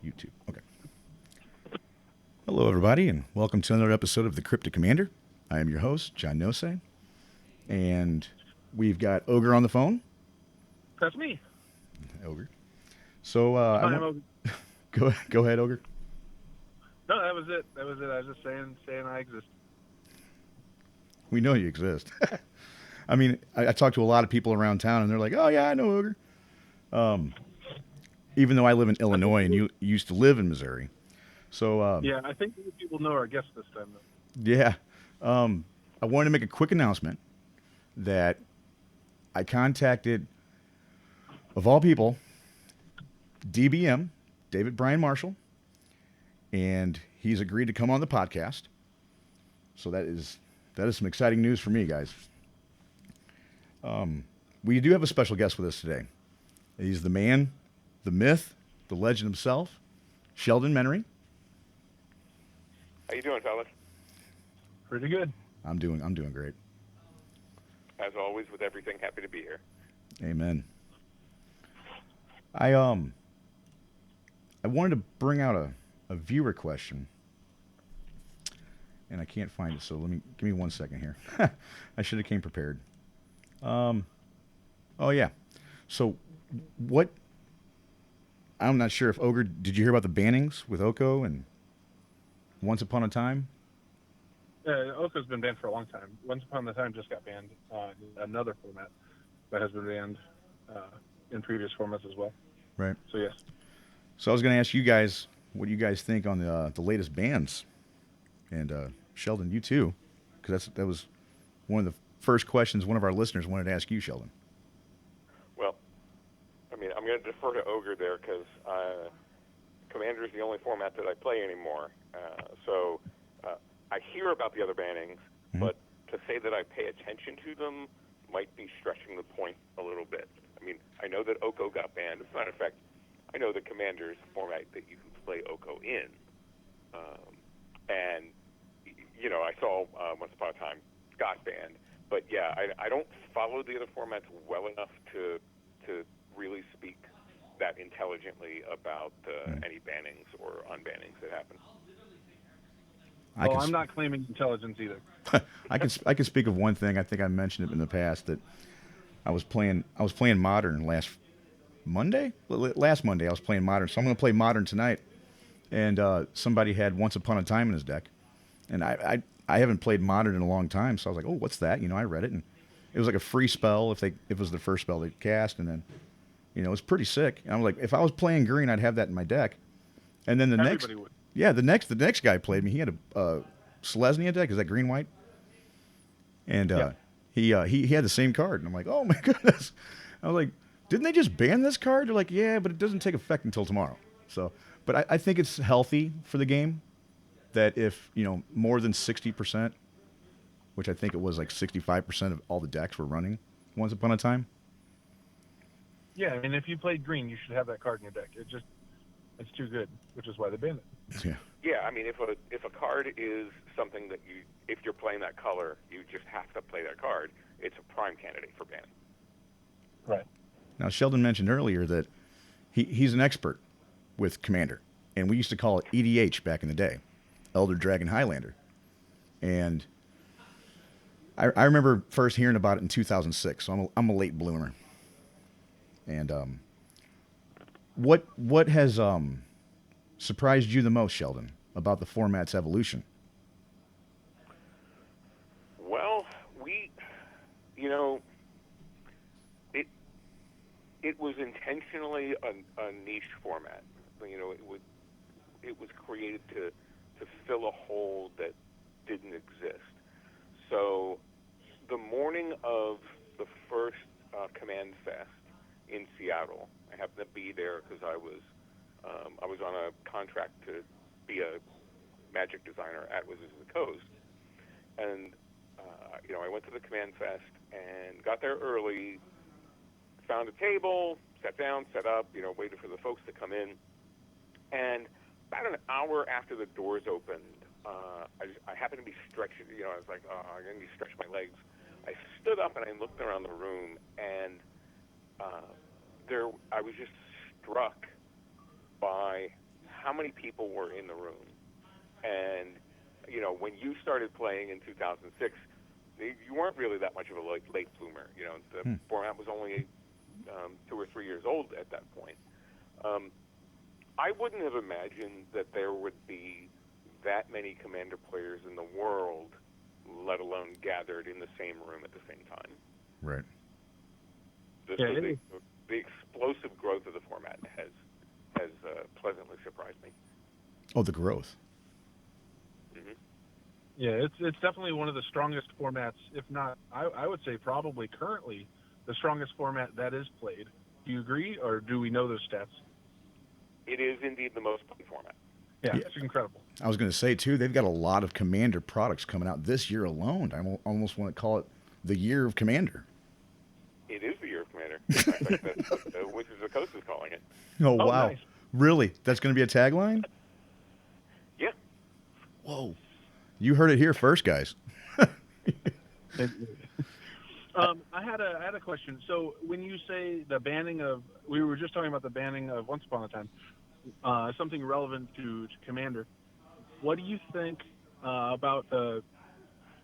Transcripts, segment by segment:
YouTube. Okay. Hello, everybody, and welcome to another episode of the Cryptic Commander. I am your host, John Nose, and we've got Ogre on the phone. That's me. Ogre. So I Hi, I'm want Obi. go ahead, Ogre. No, that was it. That was it. I was just saying I exist. We know you exist. I mean, I talk to a lot of people around town, and they're like, "Oh yeah, I know Ogre." Um, Even though I live in I think Illinois and you used to live in Missouri, so yeah, I think other people know our guest this time though. yeah, I wanted to make a quick announcement that I contacted, of all people, DBM, David Brian Marshall, and he's agreed to come on the podcast. So that is some exciting news for me, guys. We do have a special guest with us today. He's the man, the myth, the legend himself, Sheldon Menery. How you doing, fellas? Pretty good. I'm doing great. As always, with everything, happy to be here. Amen. I wanted to bring out a viewer question, and I can't find it. So give me 1 second here. I should have came prepared. Um, oh yeah. So what? I'm not sure if Ogre. Did you hear about the bannings with Oko and Once Upon a Time? Oko's been banned for a long time. Once Upon a Time just got banned on another format that has been banned uh, in previous formats as well. Right. So yes. So I was going to ask you guys what do you guys think on the latest bans, and Sheldon, you too, because that was one of the first questions one of our listeners wanted to ask you, Sheldon. Well, I mean, I'm going to defer to Ogre there because Commander is the only format that I play anymore. So I hear about the other bannings, but to say that I pay attention to them might be stretching the point a little bit. I mean, I know that Oko got banned. As a matter of fact, I know that Commander is a format that you can play Oko in. And, you know, I saw Once Upon a Time got banned. But, yeah, I don't follow the other formats well enough to really speak that intelligently about any bannings or unbannings that happen. Well, I'm not claiming intelligence either. I can speak of one thing. I think I mentioned it in the past that I was playing Modern last Monday. I was playing Modern, so I'm going to play Modern tonight. And somebody had Once Upon a Time in his deck, and I haven't played Modern in a long time, so I was like, oh, what's that? I read it, and it was like a free spell if it was the first spell they cast, and then it was pretty sick. And I was like, if I was playing green, I'd have that in my deck. And then Everybody would. the next guy played me. He had a Selesnya deck. Is that green white? And he had the same card, and I'm like, oh my goodness. I was like, didn't they just ban this card? They're like, yeah, but it doesn't take effect until tomorrow. So, but I think it's healthy for the game that if more than 60%, which I think it was like 65% of all the decks were running Once Upon a Time. Yeah, I mean, if you played green, you should have that card in your deck. It's too good, which is why they banned it. Yeah. Yeah, I mean, if a card is something that if you're playing that color, you just have to play that card, it's a prime candidate for ban. Right. Now Sheldon mentioned earlier that he's an expert with Commander, and we used to call it EDH back in the day, Elder Dragon Highlander, and I remember first hearing about it in 2006. So I'm a late bloomer, and what has surprised you the most, Sheldon, about the format's evolution? Well, it it was intentionally a niche format. It was created to fill a hole that didn't exist. So the morning of the first Command Fest in Seattle, I happened to be there because I was on a contract to be a magic designer at Wizards of the Coast, and I went to the Command Fest and got there early, found a table, sat down, set up, waited for the folks to come in, and about an hour after the doors opened, I happened to be stretching. I was like, oh, I'm going to stretch my legs. I stood up and I looked around the room, and I was just struck by how many people were in the room. And, you know, when you started playing in 2006, you weren't really that much of a late bloomer. You know, the format was only 2 or 3 years old at that point. I wouldn't have imagined that there would be that many Commander players in the world, let alone gathered in the same room at the same time. Right. The explosive growth of the format has pleasantly surprised me. Oh, the growth. Mm-hmm. Yeah, it's definitely one of the strongest formats, if not, I would say probably currently the strongest format that is played. Do you agree, or do we know those stats? It is indeed the most played format. Yeah, it's incredible. I was going to say, too, they've got a lot of Commander products coming out this year alone. I almost want to call it the year of Commander. It is the year of Commander. I think that's what Wizards of the Coast is calling it. Oh, wow. Nice. Really? That's going to be a tagline? Yeah. Whoa. You heard it here first, guys. I had a question. So when you say the banning of, we were just talking about the banning of Once Upon a Time, something relevant to Commander. What do you think about the?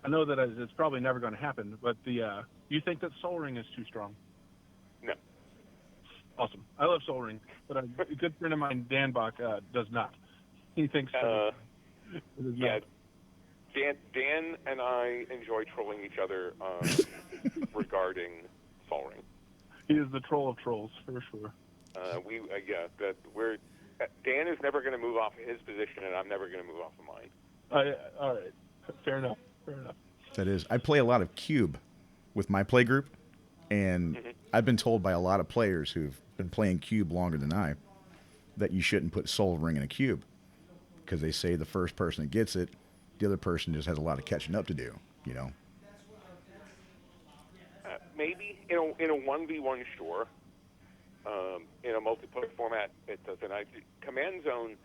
I know that it's probably never going to happen, but do you think that Sol Ring is too strong? No. Awesome. I love Sol Ring, but a good friend of mine, Dan Bach, does not. He thinks yeah. Dan and I enjoy trolling each other regarding Sol Ring. He is the troll of trolls for sure. Dan is never going to move off his position, and I'm never going to move off of mine. All right. Fair enough. That is. I play a lot of Cube with my play group, and I've been told by a lot of players who've been playing Cube longer than I that you shouldn't put Sol Ring in a cube because they say the first person that gets it, the other person just has a lot of catching up to do, you know? Maybe in a 1v1, sure. In a multiplayer format, it doesn't. Command Zone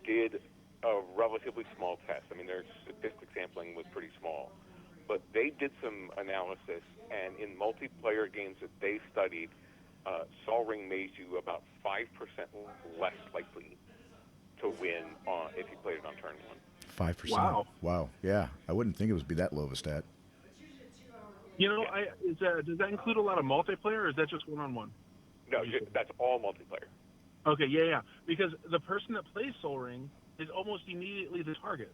did a relatively small test. I mean, their statistics sampling was pretty small. But they did some analysis, and in multiplayer games that they studied, Sol Ring made you about 5% less likely to win if you played it on turn 1. 5%. Wow. Yeah. I wouldn't think it would be that low of a stat. You know, does that include a lot of multiplayer, or is that just one-on-one? No, that's all multiplayer. Okay, yeah. Because the person that plays Sol Ring is almost immediately the target.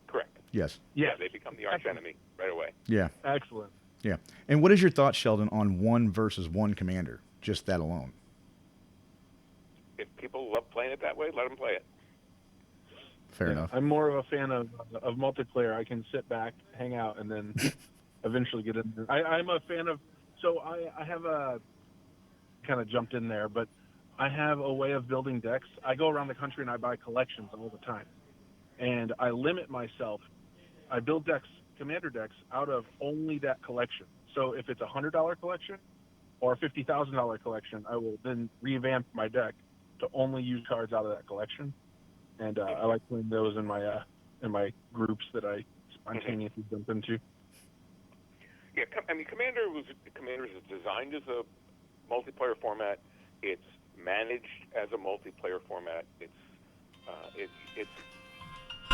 Correct. Yes. Yeah, they become the arch enemy right away. Yeah. Excellent. Yeah. And what is your thought, Sheldon, on 1 versus 1 Commander? Just that alone. If people love playing it that way, let them play it. Fair enough. I'm more of a fan of multiplayer. I can sit back, hang out, and then eventually get in there. I'm a fan of. So I have kind of jumped in there, but I have a way of building decks. I go around the country and I buy collections all the time, and I limit myself. I build decks, Commander decks, out of only that collection. So if it's a $100 collection or a $50,000 collection, I will then revamp my deck to only use cards out of that collection. And I like playing those in my groups that I spontaneously jump into. Yeah, I mean, Commander is designed as a multiplayer format. It's managed as a multiplayer format. It's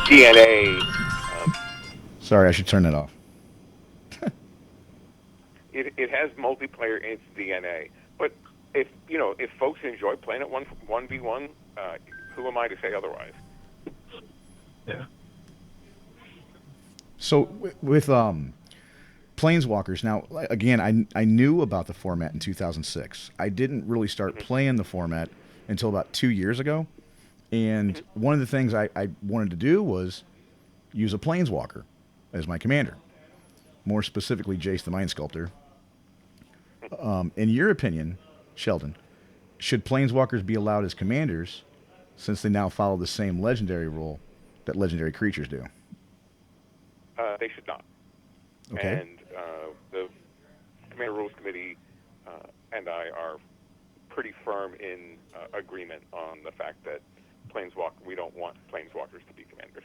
DNA. Sorry, I should turn that off. It has multiplayer in its DNA. But if folks enjoy playing it 1v1, who am I to say otherwise? Yeah. So with Planeswalkers, now, again, I knew about the format in 2006. I didn't really start playing the format until about 2 years ago. And one of the things I wanted to do was use a Planeswalker as my commander. More specifically, Jace the Mind Sculptor. In your opinion, Sheldon, should Planeswalkers be allowed as commanders since they now follow the same legendary rule that legendary creatures do? They should not. Okay. And the Commander Rules Committee and I are pretty firm in agreement on the fact that we don't want Planeswalkers to be commanders.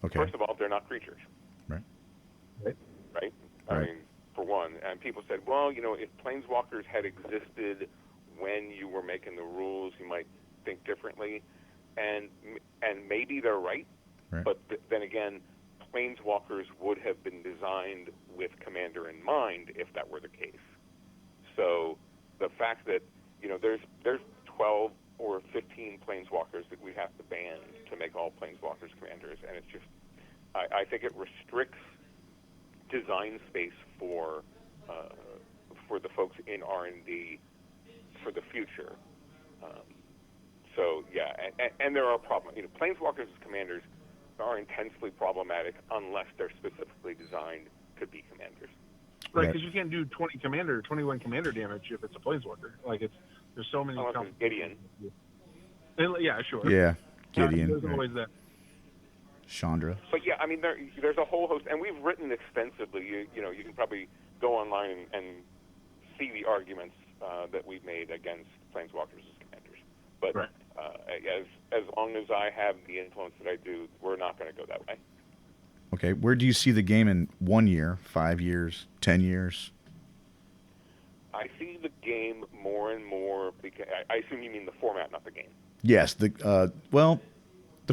Okay. First of all, they're not creatures. Right. Right? I mean, for one. And people said, well, if Planeswalkers had existed when you were making the rules, you might think differently. and maybe they're right. Right. But then again, Planeswalkers would have been designed with Commander in mind if that were the case. So the fact that there's 12 or 15 Planeswalkers that we have to ban to make all Planeswalkers commanders, and it's just I think it restricts design space for the folks in R&D for the future. So yeah, and there are problems. Planeswalkers as commanders are intensely problematic unless they're specifically designed to be commanders. Right, because you can't do 21 commander damage if it's a planeswalker. There's so many. Unless it's Gideon. Yeah, sure. Yeah, Gideon. There's always that. Chandra. But yeah, I mean, there's a whole host, and we've written extensively. You can probably go online and see the arguments that we've made against Planeswalkers as commanders. But right. As long as I have the influence that I do, we're not going to go that way. Okay, where do you see the game in 1 year, 5 years, 10 years? I see the game more and more. Because I assume you mean the format, not the game. Yes, the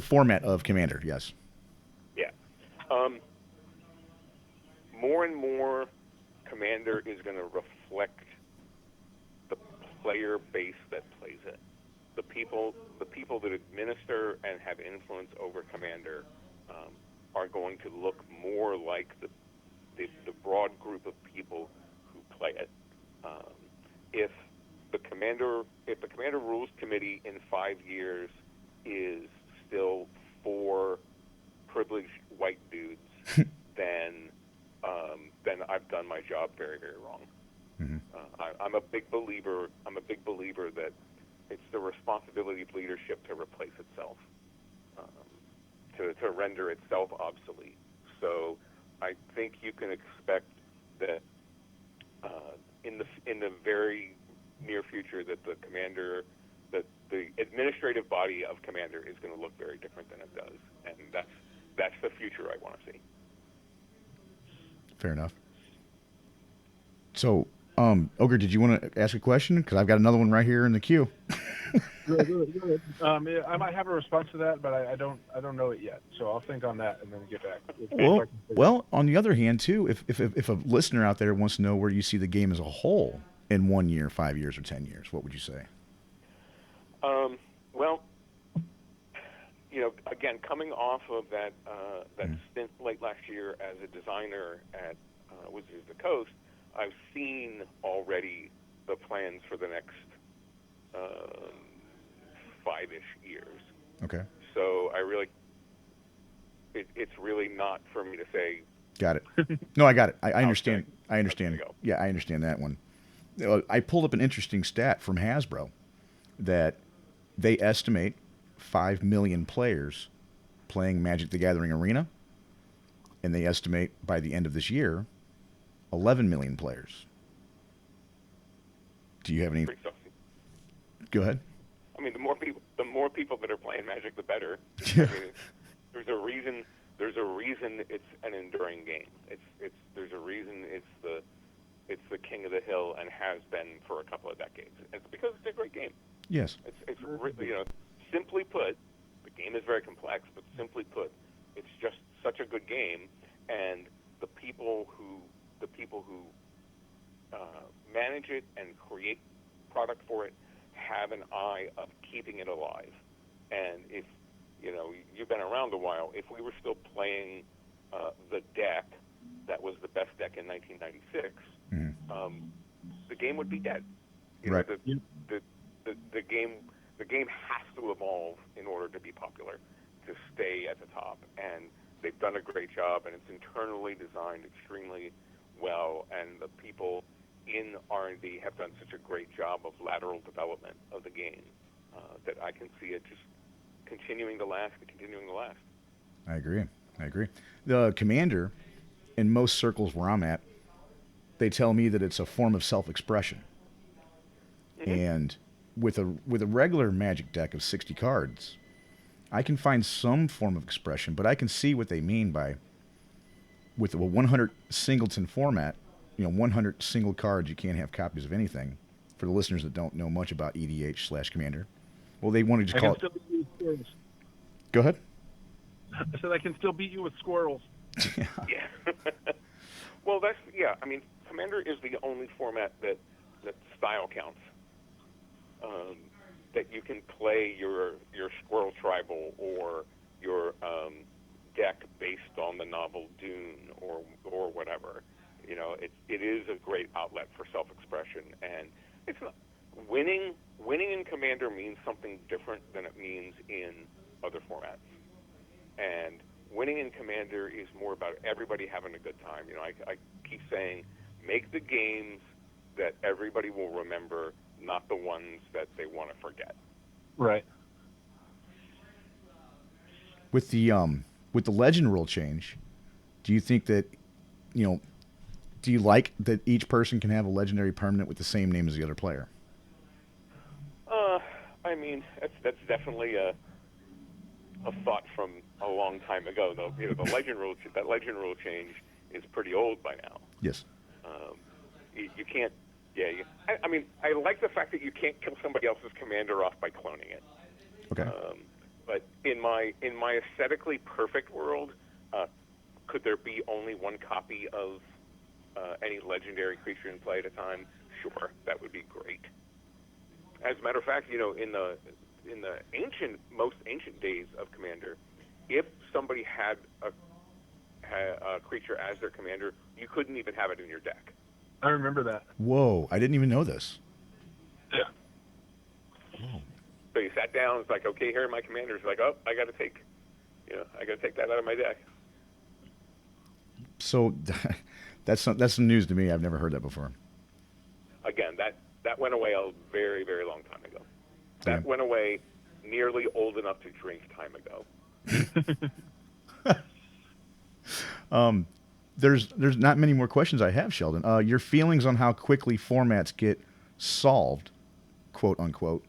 format of Commander. Yes. Yeah. More and more, Commander is going to reflect the player base that plays it. The people that administer and have influence over Commander are going to look more like the broad group of people who play it. If the Commander Rules Committee in 5 years is still 4 privileged white dudes, then I've done my job very, very wrong. Mm-hmm. I'm a big believer that it's the responsibility of leadership to replace itself, to render itself obsolete. So I think you can expect that in the very near future that the administrative body of Commander is going to look very different than it does, and that's the future I want to see. Fair enough. So, Ogre, did you want to ask a question? Because I've got another one right here in the queue. Go ahead. I might have a response to that, but I don't know it yet. So I'll think on that and then get back. Well, on the other hand, too, if a listener out there wants to know where you see the game as a whole in 1 year, 5 years, or 10 years, what would you say? Well, again, coming off of that stint late last year as a designer at Wizards of the Coast, I've seen already the plans for the next 5-ish years. Okay. So it's really not for me to say. Got it. No, I got it. I understand. Okay. I understand. Yeah, I understand that one. I pulled up an interesting stat from Hasbro that they estimate 5 million players playing Magic the Gathering Arena, and they estimate by the end of this year 11 million players. Do you have any? Go ahead. I mean, the more people that are playing Magic, the better. Yeah. I mean, there's a reason it's an enduring game. There's a reason it's the king of the hill and has been for a couple of decades. It's because it's a great game. Yes. It's simply put, the game is very complex, but simply put, it's just such a good game, and the people who manage it and create product for it have an eye of keeping it alive. And if you've been around a while, if we were still playing the deck that was the best deck in 1996, the game would be dead. Right. The game has to evolve in order to be popular, to stay at the top. And they've done a great job, and it's internally designed extremely well, and the people in R&D have done such a great job of lateral development of the game that I can see it just continuing to last and continuing to last. I agree. The Commander, in most circles where I'm at, they tell me that it's a form of self-expression. Mm-hmm. And with a regular Magic deck of 60 cards, I can find some form of expression, but I can see what they mean by with a 100 singleton format, 100 single cards, you can't have copies of anything. For the listeners that don't know much about EDH/Commander, Well, they wanted to I call can it. still beat you with squirrels. Go ahead. I said I can still beat you with squirrels. Yeah. Yeah. Well, that's yeah. I mean, Commander is the only format that style counts. That you can play your Squirrel Tribal or your deck based on the novel Dune or whatever. You know, it is a great outlet for self-expression, and it's not winning. Winning in Commander means something different than it means in other formats. And winning in Commander is more about everybody having a good time. You know, I keep saying, make the games that everybody will remember, not the ones that they want to forget. Right. With the legend rule change, do you think that, you know, do you like that each person can have a legendary permanent with the same name as the other player? I mean, that's definitely a thought from a long time ago. Though, you know, the legend rule change is pretty old by now. Yes. You can't. Yeah. I mean, I like the fact that you can't kill somebody else's commander off by cloning it. Okay. But in my aesthetically perfect world, could there be only one copy of any legendary creature in play at a time? Sure, that would be great. As a matter of fact, you know, in the most ancient days of Commander, if somebody had a creature as their commander, you couldn't even have it in your deck. I remember that. Whoa, I didn't even know this. Yeah. So you sat down. It's like, okay, here are my commanders. Like, oh, I got to take that out of my deck. So that's some news to me. I've never heard that before. Again, that went away a very, very long time ago. That Yeah. went away nearly old enough to drink time ago. There's not many more questions I have, Sheldon. Your feelings on how quickly formats get solved, quote unquote,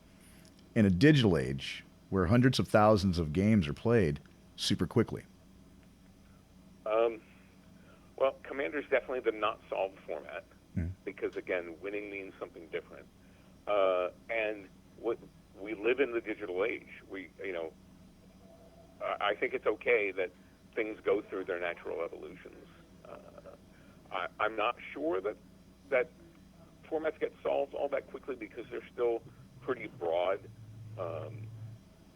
in a digital age where hundreds of thousands of games are played super quickly. Well, Commander's definitely the not solved format because, again, winning means something different. And we live in the digital age. I think it's okay that things go through their natural evolutions. I'm not sure that formats get solved all that quickly because they're still pretty broad. I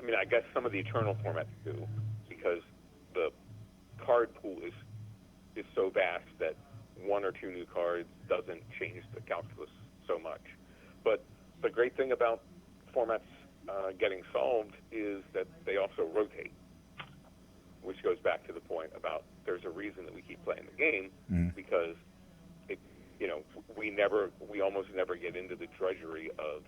mean, I guess some of the Eternal formats do because the card pool is so vast that one or two new cards doesn't change the calculus so much. But the great thing about formats getting solved is that they also rotate, which goes back to the point about there's a reason that we keep playing the game because we almost never get into the drudgery of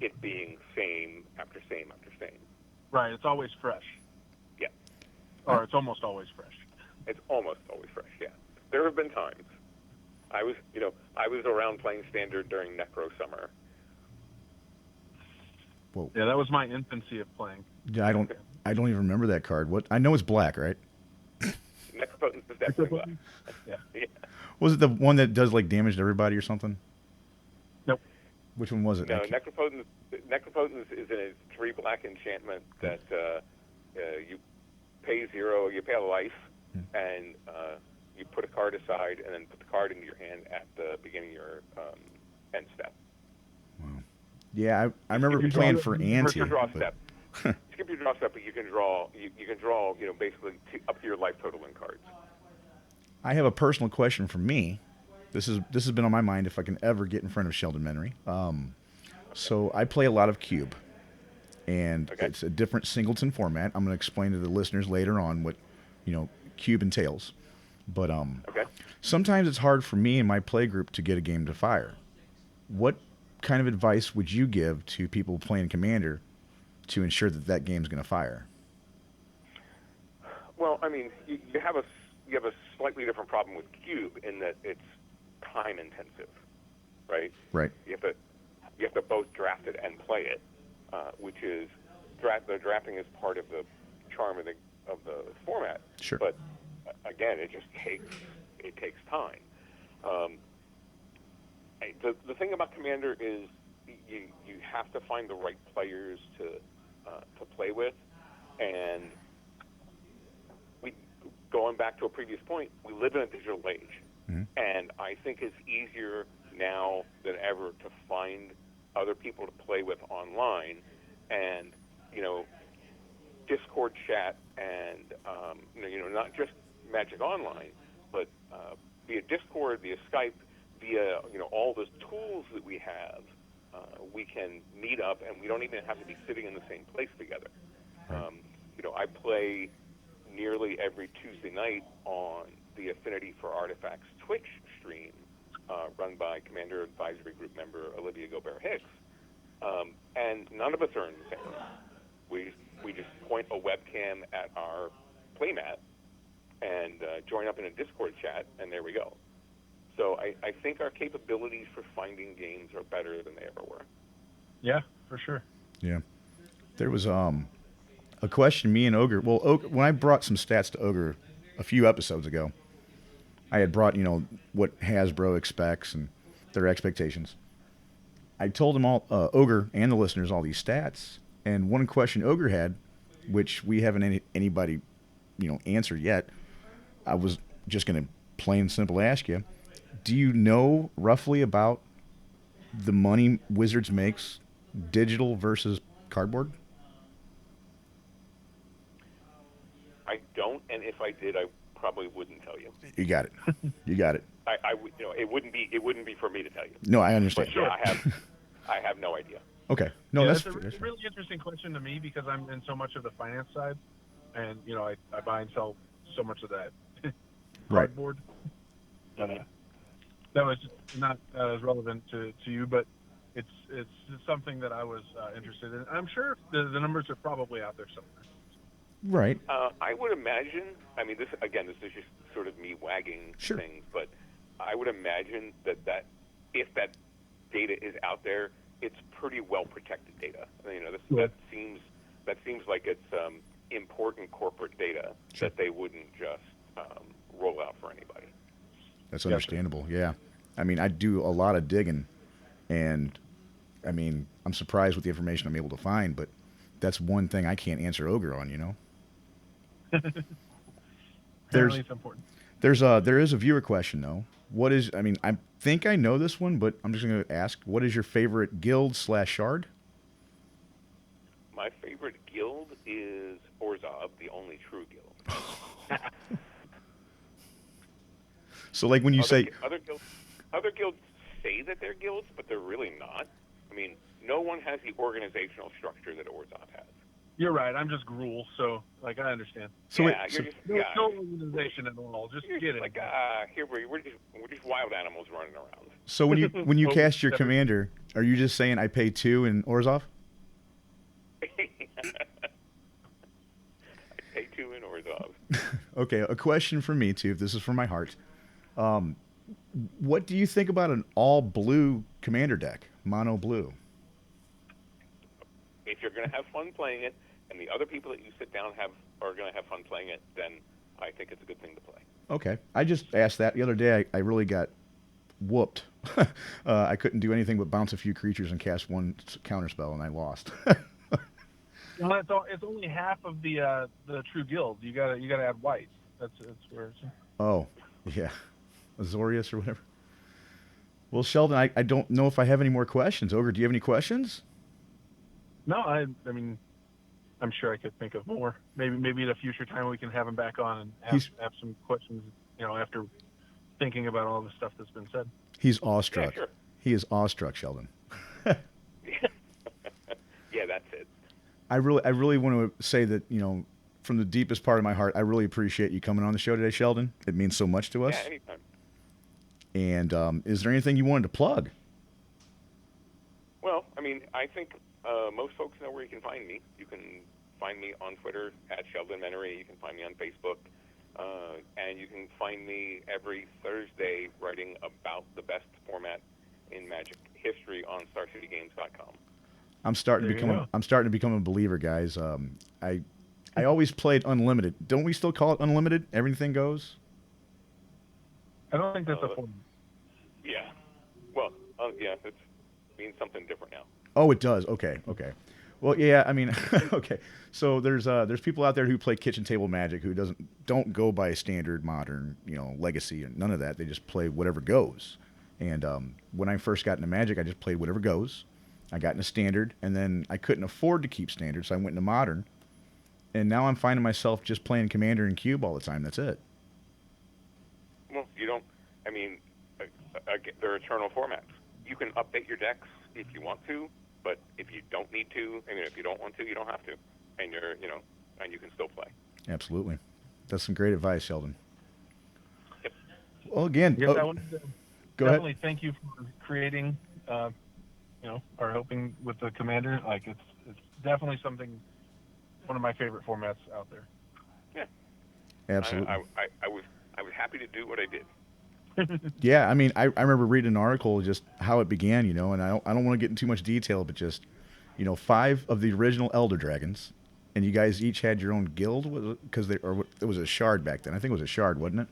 it being same after same after same. Right. It's always fresh. Yeah. Or it's almost always fresh. It's almost always fresh, yeah. There have been times. I was around playing Standard during Necro Summer. Whoa. Yeah, that was my infancy of playing. Yeah, I don't even remember that card. What I know it's black, right? Necropotence is definitely black. Yeah. Was it the one that does like damage to everybody or something? Nope. Which one was it? No, Necropotence is a 3 black enchantment that you pay 0, you pay a life, and you put a card aside and then put the card into your hand at the beginning of your end step. Wow. Yeah, I remember playing for Ante. Your draw step. Skip your draw step, but you can draw. You can draw. Basically up to your life total in cards. I have a personal question for me. This has been on my mind if I can ever get in front of Sheldon Menery. So I play a lot of Cube, and it's a different singleton format. I'm going to explain to the listeners later on what Cube entails. But sometimes it's hard for me and my play group to get a game to fire. What kind of advice would you give to people playing Commander to ensure that game's going to fire? Well, I mean, you have a slightly different problem with Cube in that it's time intensive, right? Right. You have to both draft it and play it, which is the drafting is part of the charm of the format. Sure. But again, it just takes time. The thing about Commander is you have to find the right players to play with, and going back to a previous point, we live in a digital age, and I think it's easier now than ever to find other people to play with online, and Discord chat, and not just Magic Online, but via Discord, via Skype, via all the tools that we have, we can meet up, and we don't even have to be sitting in the same place together. I play nearly every Tuesday night on the Affinity for Artifacts Twitch stream, run by Commander Advisory Group member Olivia Gobert-Hicks, and none of us are in the same room. We just point a webcam at our playmat and join up in a Discord chat, and there we go. So I think our capabilities for finding games are better than they ever were. Yeah, for sure. Yeah. There was a question me and Ogre, when I brought some stats to Ogre a few episodes ago, I had brought, what Hasbro expects and their expectations. I told him all, Ogre and the listeners, all these stats. And one question Ogre had, which we haven't anybody, answer yet, I was just going to plain and simple ask you, do you know roughly about the money Wizards makes digital versus cardboard? I don't, and if I did, I probably wouldn't tell you. You got it. You got it. I would, it wouldn't be for me to tell you. No, I understand. But yeah, I have no idea. Okay. No, yeah, that's a really interesting question to me because I'm in so much of the finance side, and I buy and sell so much of that cardboard. That was not as relevant to you, but it's something that I was interested in. I'm sure the numbers are probably out there somewhere. Right. I would imagine. I mean, this is just sort of me wagging things, but I would imagine that if that data is out there, it's pretty well protected data. That seems like it's important corporate data that they wouldn't just roll out for anybody. That's understandable. Yeah. I mean, I do a lot of digging, and I mean, I'm surprised with the information I'm able to find, but that's one thing I can't answer Ogre on, There is a viewer question though. I think I know this one, but I'm just going to ask, what is your favorite guild / shard? My favorite guild is Orzhov, the only true guild. So like when you say other guilds say that they're guilds, but they're really not. I mean, no one has the organizational structure that Orzhov has. You're right. I'm just Gruul, so I understand. So no organization at all. Just get it. Here we're just wild animals running around. So when you cast your commander, are you just saying I pay 2 in Orzhov? I pay 2 in Orzhov. Okay, a question from me too. This is from my heart. What do you think about an all blue commander deck, mono blue? If you're going to have fun playing it, and the other people that you sit down are going to have fun playing it, then I think it's a good thing to play. Okay. I just asked that. The other day I really got whooped. I couldn't do anything but bounce a few creatures and cast one counterspell, and I lost. Well, it's only half of the true guild. You gotta add white. That's where it's... Oh, yeah. Azorius or whatever. Well, Sheldon, I don't know if I have any more questions. Ogre, do you have any questions? No, I mean, I'm sure I could think of more. Maybe at a future time we can have him back on and have some questions, after thinking about all the stuff that's been said. He's awestruck. Yeah, sure. He is awestruck, Sheldon. Yeah, that's it. I really want to say that, from the deepest part of my heart, I really appreciate you coming on the show today, Sheldon. It means so much to us. Yeah, anytime. And is there anything you wanted to plug? Well, I mean, I think most folks know where you can find me. You can find me on Twitter at Sheldon Menery. You can find me on Facebook. And you can find me every Thursday writing about the best format in Magic history on StarCityGames.com. I'm starting to become a believer, guys. I always played unlimited. Don't we still call it unlimited? Everything goes? I don't think that's a format. Yeah. Well, yeah, means something different now. Oh, it does. Okay, okay. Well, yeah. I mean, okay. So there's people out there who play kitchen table Magic who don't go by standard modern, legacy and none of that. They just play whatever goes. And when I first got into Magic, I just played whatever goes. I got into standard, and then I couldn't afford to keep standard, so I went into modern. And now I'm finding myself just playing Commander and Cube all the time. That's it. Well, you don't. I mean, they're eternal formats. You can update your decks if you want to, but if you don't need to, I mean, if you don't want to, you don't have to, and and you can still play. Absolutely. That's some great advice, Sheldon. Yep. Well, again, Yes, I wanted to go definitely ahead. thank you for creating, or helping with the Commander. Like it's definitely one of my favorite formats out there. Yeah. Absolutely. I was happy to do what I did. Yeah, I mean, I remember reading an article just how it began, and I don't want to get into too much detail, but just, 5 of the original Elder Dragons, and you guys each had your own guild, because it was a shard back then. I think it was a shard, wasn't it?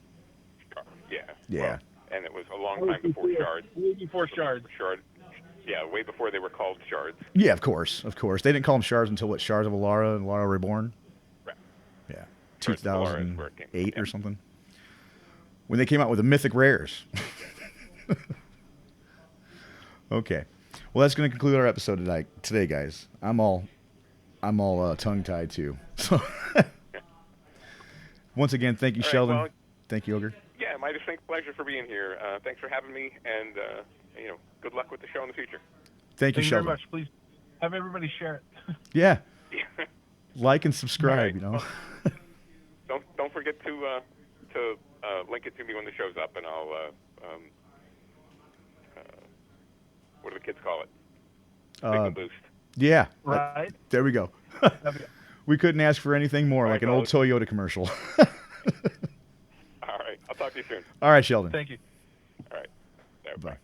Yeah. Yeah. Well, and it was a long time before shards. Way before shards. Yeah, way before they were called shards. Yeah, of course. They didn't call them shards until what? Shards of Alara and Alara Reborn. Right. Yeah, Shards of Alara is where it came from, 2008 or something. When they came out with the mythic rares. Okay, well that's going to conclude our episode today, guys. I'm all tongue tied too. So once again, thank you, All right, Sheldon. well, Thank you, Ogre. yeah, my distinct pleasure for being here. Thanks for having me, and good luck with the show in the future. Thank you, Thank you very Sheldon. much. Please have everybody share it. Yeah, Yeah. like and subscribe. All right. Don't forget to link it to me when the show's up, and I'll what do the kids call it? Signal boost. Yeah, Right. there we go. We couldn't ask for anything more, like an old Toyota commercial. All right. I'll talk to you soon. All right, Sheldon. Thank you. All right. Bye.